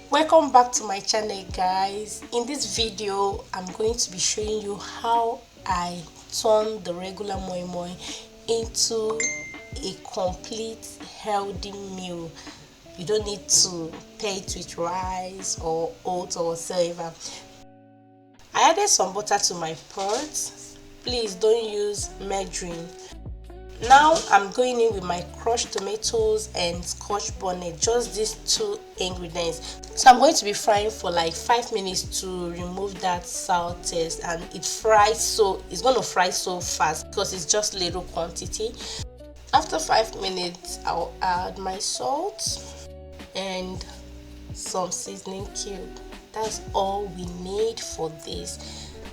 Welcome back to my channel, guys. In this video I'm going to be showing you how I turn the regular moi moi into a complete healthy meal. You don't need to pair it with rice or oats or whatsoever. I added some butter to my pot. Please don't use margarine. Now I'm going in with my crushed tomatoes and scotch bonnet, just these two ingredients. So I'm going to be frying for like 5 minutes to remove that sour taste, and it's going to fry so fast because it's just little quantity. After 5 minutes I'll add my salt and some seasoning cube. That's all we need for this.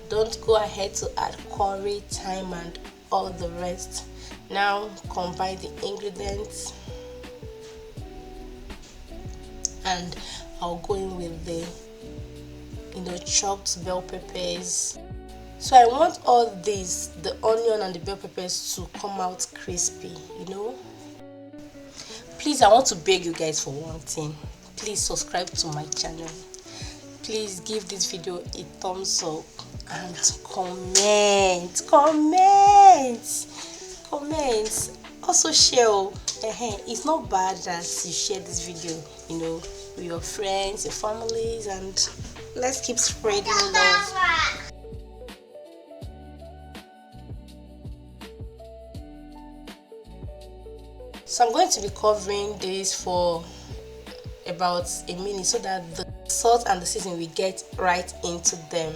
Don't go ahead to add curry, thyme and all the rest. Now combine the ingredients and I'll go in with the chopped bell peppers. So I want all this, the onion and the bell peppers, to come out crispy, Please, I want to beg you guys for one thing. Please subscribe to my channel. Please give this video a thumbs up and comment. Also share. It's not bad that you share this video, with your friends, your families, and let's keep spreading love. So I'm going to be covering this for about a minute so that the salt and the seasoning will get right into them.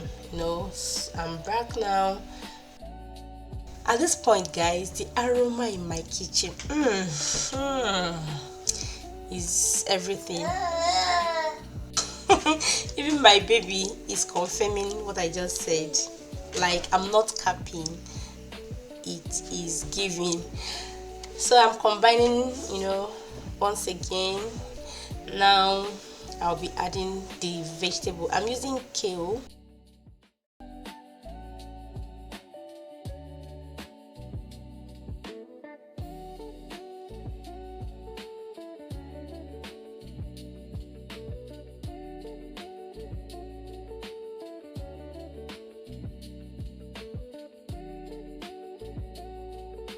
I'm back now. At this point, guys, the aroma in my kitchen is everything. Even my baby is confirming what I just said. Like, I'm not capping, it is giving. So I'm combining, once again. Now I'll be adding the vegetable. I'm using kale.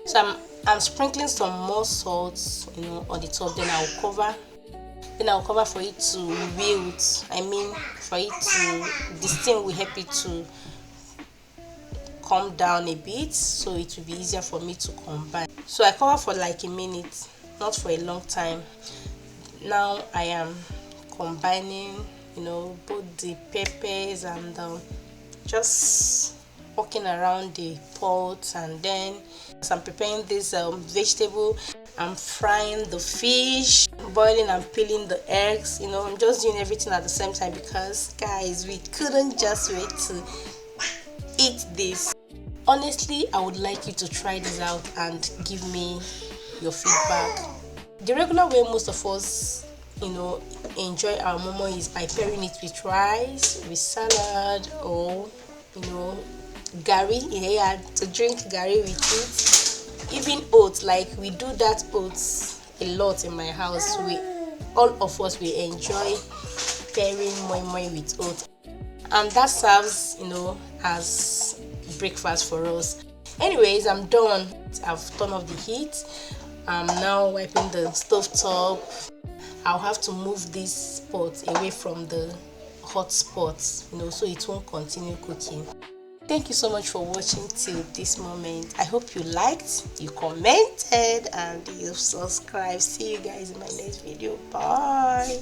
So I'm sprinkling some more salt, on the top. Then I'll cover for it to wilt. For it to, the steam will help it to come down a bit, so it will be easier for me to combine. So I cover for like a minute, not for a long time. Now I am combining, both the peppers and just walking around the pot. And then as I'm preparing this vegetable, I'm frying the fish, boiling and peeling the eggs. I'm just doing everything at the same time because, guys, we couldn't just wait to eat this. Honestly, I would like you to try this out and give me your feedback. The regular way most of us enjoy our momo is by pairing it with rice, with salad, or gari. To drink gari with it. Even oats, like we do that oats a lot in my house. All of us, we enjoy pairing moi moi with oats, and that serves as breakfast for us. Anyways, I'm done. I've turned off the heat. I'm now wiping the stove top. I'll have to move this pot away from the hot spots, so it won't continue cooking. Thank you so much for watching till this moment. I hope you liked, you commented, and you subscribed. See you guys in my next video. Bye.